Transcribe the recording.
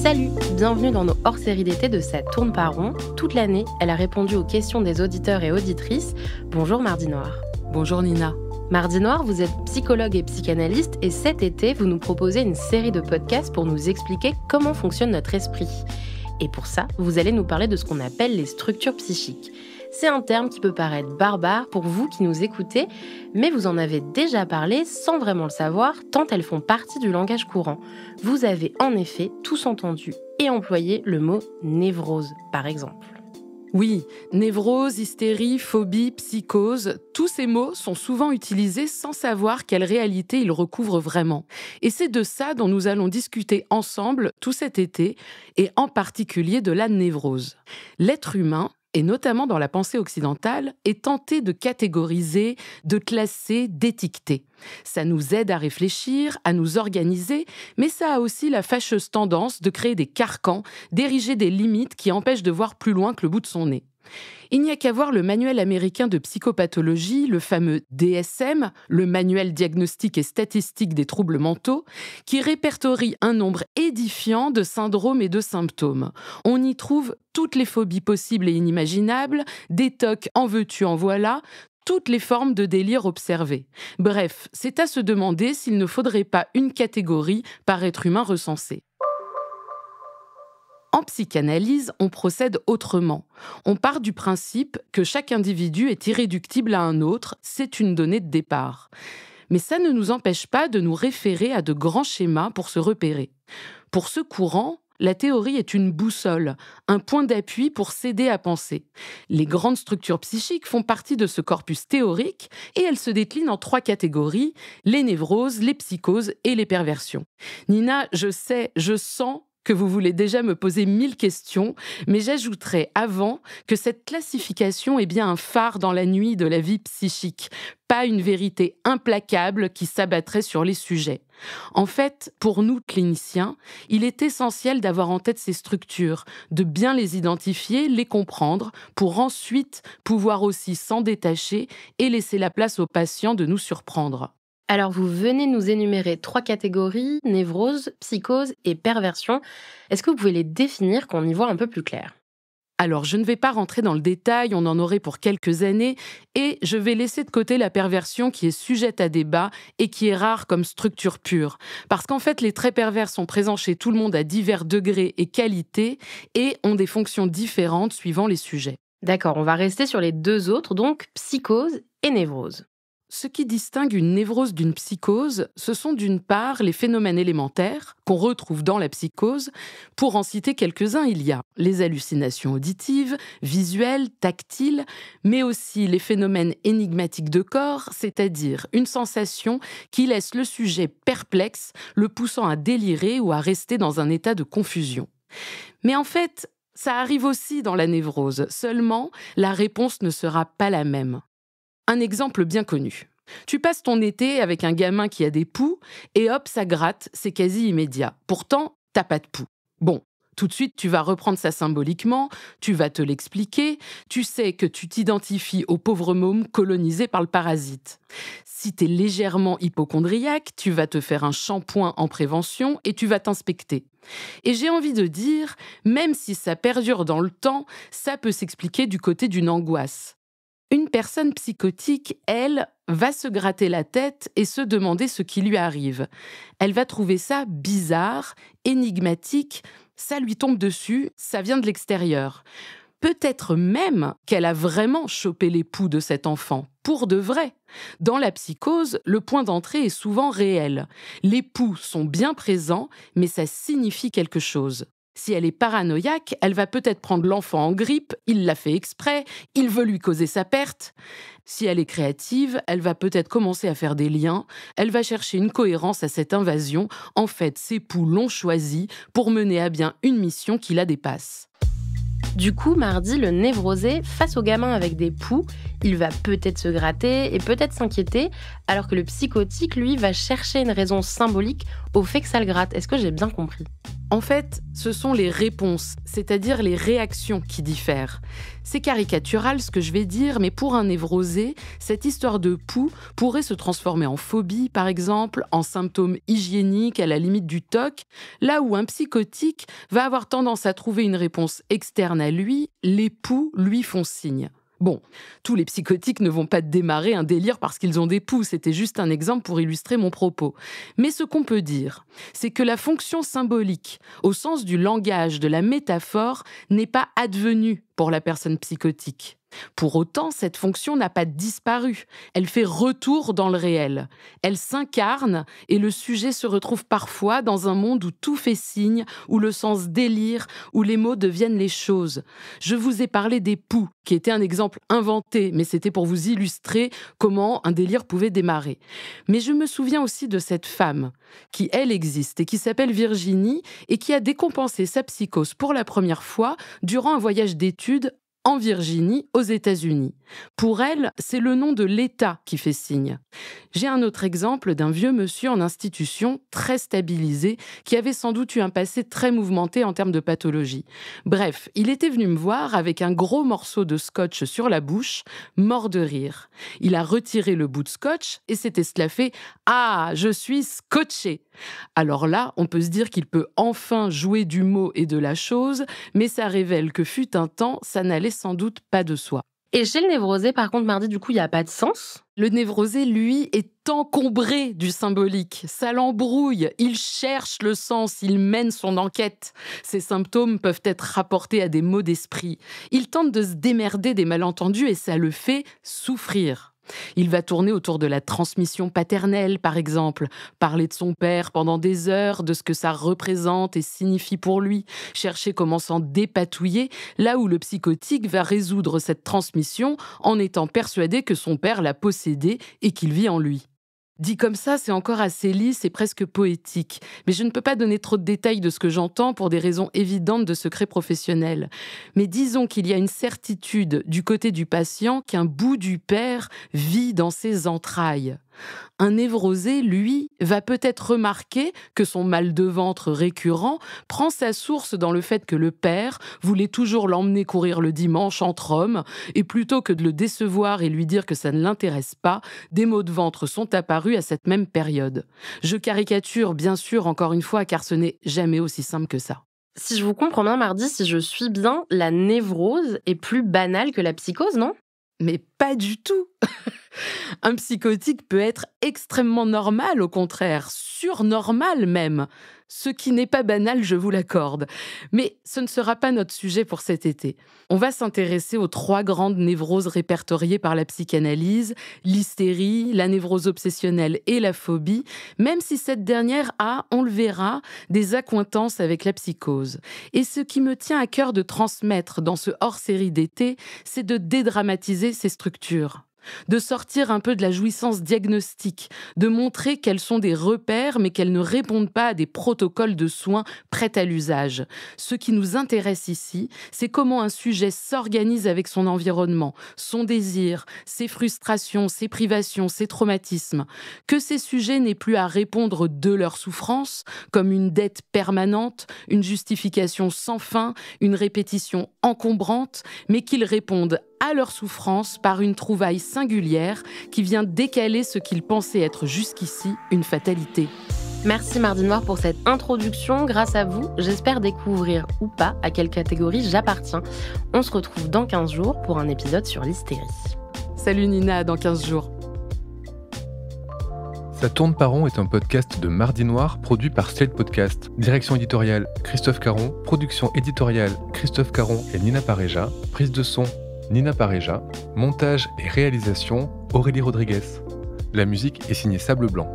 Salut, bienvenue dans nos hors-séries d'été de Ça tourne pas rond. Toute l'année, elle a répondu aux questions des auditeurs et auditrices. Bonjour Mardi Noir. Bonjour Nina. Mardi Noir, vous êtes psychologue et psychanalyste et cet été, vous nous proposez une série de podcasts pour nous expliquer comment fonctionne notre esprit. Et pour ça, vous allez nous parler de ce qu'on appelle les structures psychiques. C'est un terme qui peut paraître barbare pour vous qui nous écoutez, mais vous en avez déjà parlé sans vraiment le savoir, tant elles font partie du langage courant. Vous avez en effet tous entendu et employé le mot névrose, par exemple. Oui, névrose, hystérie, phobie, psychose, tous ces mots sont souvent utilisés sans savoir quelle réalité ils recouvrent vraiment. Et c'est de ça dont nous allons discuter ensemble tout cet été, et en particulier de la névrose. L'être humain, et notamment dans la pensée occidentale, est tenté de catégoriser, de classer, d'étiqueter. Ça nous aide à réfléchir, à nous organiser, mais ça a aussi la fâcheuse tendance de créer des carcans, d'ériger des limites qui empêchent de voir plus loin que le bout de son nez. Il n'y a qu'à voir le manuel américain de psychopathologie, le fameux DSM, le manuel diagnostique et statistique des troubles mentaux, qui répertorie un nombre édifiant de syndromes et de symptômes. On y trouve toutes les phobies possibles et inimaginables, des TOC en veux-tu en voilà, toutes les formes de délire observées. Bref, c'est à se demander s'il ne faudrait pas une catégorie par être humain recensé. En psychanalyse, on procède autrement. On part du principe que chaque individu est irréductible à un autre, c'est une donnée de départ. Mais ça ne nous empêche pas de nous référer à de grands schémas pour se repérer. Pour ce courant, la théorie est une boussole, un point d'appui pour s'aider à penser. Les grandes structures psychiques font partie de ce corpus théorique et elles se déclinent en 3 catégories, les névroses, les psychoses et les perversions. Nina, je sens que vous voulez déjà me poser 1000 questions, mais j'ajouterai avant que cette classification est bien un phare dans la nuit de la vie psychique, pas une vérité implacable qui s'abattrait sur les sujets. En fait, pour nous cliniciens, il est essentiel d'avoir en tête ces structures, de bien les identifier, les comprendre, pour ensuite pouvoir aussi s'en détacher et laisser la place aux patients de nous surprendre. Alors vous venez nous énumérer 3 catégories, névrose, psychose et perversion. Est-ce que vous pouvez les définir, qu'on y voit un peu plus clair ? Alors, je ne vais pas rentrer dans le détail, on en aurait pour quelques années, et je vais laisser de côté la perversion qui est sujette à débat et qui est rare comme structure pure. Parce qu'en fait, les traits pervers sont présents chez tout le monde à divers degrés et qualités et ont des fonctions différentes suivant les sujets. D'accord, on va rester sur les 2 autres, donc psychose et névrose. Ce qui distingue une névrose d'une psychose, ce sont d'une part les phénomènes élémentaires qu'on retrouve dans la psychose. Pour en citer quelques-uns, il y a les hallucinations auditives, visuelles, tactiles, mais aussi les phénomènes énigmatiques de corps, c'est-à-dire une sensation qui laisse le sujet perplexe, le poussant à délirer ou à rester dans un état de confusion. Mais en fait, ça arrive aussi dans la névrose, seulement la réponse ne sera pas la même. Un exemple bien connu. Tu passes ton été avec un gamin qui a des poux et hop, ça gratte, c'est quasi immédiat. Pourtant, t'as pas de poux. Bon, tout de suite, tu vas reprendre ça symboliquement, tu vas te l'expliquer, tu sais que tu t'identifies au pauvre môme colonisé par le parasite. Si t'es légèrement hypocondriaque, tu vas te faire un shampoing en prévention et tu vas t'inspecter. Et j'ai envie de dire, même si ça perdure dans le temps, ça peut s'expliquer du côté d'une angoisse. Une personne psychotique, elle, va se gratter la tête et se demander ce qui lui arrive. Elle va trouver ça bizarre, énigmatique, ça lui tombe dessus, ça vient de l'extérieur. Peut-être même qu'elle a vraiment chopé les poux de cet enfant, pour de vrai. Dans la psychose, le point d'entrée est souvent réel. Les poux sont bien présents, mais ça signifie quelque chose. Si elle est paranoïaque, elle va peut-être prendre l'enfant en grippe, il l'a fait exprès, il veut lui causer sa perte. Si elle est créative, elle va peut-être commencer à faire des liens, elle va chercher une cohérence à cette invasion. En fait, ses poux l'ont choisi pour mener à bien une mission qui la dépasse. Du coup, mardi, le névrosé, face au gamin avec des poux, il va peut-être se gratter et peut-être s'inquiéter, alors que le psychotique, lui, va chercher une raison symbolique au fait que ça le gratte. Est-ce que j'ai bien compris ? En fait, ce sont les réponses, c'est-à-dire les réactions qui diffèrent. C'est caricatural ce que je vais dire, mais pour un névrosé, cette histoire de poux pourrait se transformer en phobie, par exemple, en symptômes hygiéniques à la limite du TOC, là où un psychotique va avoir tendance à trouver une réponse externe à lui, les poux lui font signe. Bon, tous les psychotiques ne vont pas démarrer un délire parce qu'ils ont des poux, c'était juste un exemple pour illustrer mon propos. Mais ce qu'on peut dire, c'est que la fonction symbolique, au sens du langage, de la métaphore, n'est pas advenue pour la personne psychotique. Pour autant, cette fonction n'a pas disparu. Elle fait retour dans le réel. Elle s'incarne et le sujet se retrouve parfois dans un monde où tout fait signe, où le sens délire, où les mots deviennent les choses. Je vous ai parlé des poux, qui était un exemple inventé, mais c'était pour vous illustrer comment un délire pouvait démarrer. Mais je me souviens aussi de cette femme, qui elle existe et qui s'appelle Virginie et qui a décompensé sa psychose pour la première fois durant un voyage d'études en Virginie, aux États-Unis. Pour elle, c'est le nom de l'État qui fait signe. J'ai un autre exemple d'un vieux monsieur en institution, très stabilisé, qui avait sans doute eu un passé très mouvementé en termes de pathologie. Bref, il était venu me voir avec un gros morceau de scotch sur la bouche, mort de rire. Il a retiré le bout de scotch et s'est esclaffé « Ah, je suis scotché !» Alors là, on peut se dire qu'il peut enfin jouer du mot et de la chose, mais ça révèle que fut un temps, ça n'allait sans doute pas de soi. Et chez le névrosé, par contre, mardi, du coup, il n'y a pas de sens. Le névrosé, lui, est encombré du symbolique. Ça l'embrouille, il cherche le sens, il mène son enquête. Ses symptômes peuvent être rapportés à des maux d'esprit. Il tente de se démerder des malentendus et ça le fait souffrir. Il va tourner autour de la transmission paternelle, par exemple, parler de son père pendant des heures, de ce que ça représente et signifie pour lui, chercher comment s'en dépatouiller, là où le psychotique va résoudre cette transmission en étant persuadé que son père l'a possédé et qu'il vit en lui. Dit comme ça, c'est encore assez lisse et presque poétique. Mais je ne peux pas donner trop de détails de ce que j'entends pour des raisons évidentes de secret professionnel. Mais disons qu'il y a une certitude du côté du patient qu'un bout du père vit dans ses entrailles. Un névrosé, lui, va peut-être remarquer que son mal de ventre récurrent prend sa source dans le fait que le père voulait toujours l'emmener courir le dimanche entre hommes, et plutôt que de le décevoir et lui dire que ça ne l'intéresse pas, des maux de ventre sont apparus à cette même période. Je caricature, bien sûr, encore une fois, car ce n'est jamais aussi simple que ça. Si je vous comprends bien, mardi, si je suis bien, la névrose est plus banale que la psychose, non ? Mais pas du tout. Un psychotique peut être extrêmement normal, au contraire, surnormal même. Ce qui n'est pas banal, je vous l'accorde. Mais ce ne sera pas notre sujet pour cet été. On va s'intéresser aux 3 grandes névroses répertoriées par la psychanalyse, l'hystérie, la névrose obsessionnelle et la phobie, même si cette dernière a, on le verra, des accointances avec la psychose. Et ce qui me tient à cœur de transmettre dans ce hors-série d'été, c'est de dédramatiser ces structures. De sortir un peu de la jouissance diagnostique, de montrer qu'elles sont des repères mais qu'elles ne répondent pas à des protocoles de soins prêts à l'usage. Ce qui nous intéresse ici, c'est comment un sujet s'organise avec son environnement, son désir, ses frustrations, ses privations, ses traumatismes. Que ces sujets n'aient plus à répondre de leur souffrance, comme une dette permanente, une justification sans fin, une répétition encombrante, mais qu'ils répondent à leur souffrance par une trouvaille singulière qui vient décaler ce qu'ils pensaient être jusqu'ici une fatalité. Merci Mardi Noir pour cette introduction. Grâce à vous, j'espère découvrir ou pas à quelle catégorie j'appartiens. On se retrouve dans 15 jours pour un épisode sur l'hystérie. Salut Nina, dans 15 jours. Ça tourne par rond est un podcast de Mardi Noir produit par Slate Podcast. Direction éditoriale Christophe Caron, production éditoriale Christophe Caron et Nina Pareja, prise de son Nina Pareja, montage et réalisation Aurélie Rodriguez. La musique est signée Sable Blanc.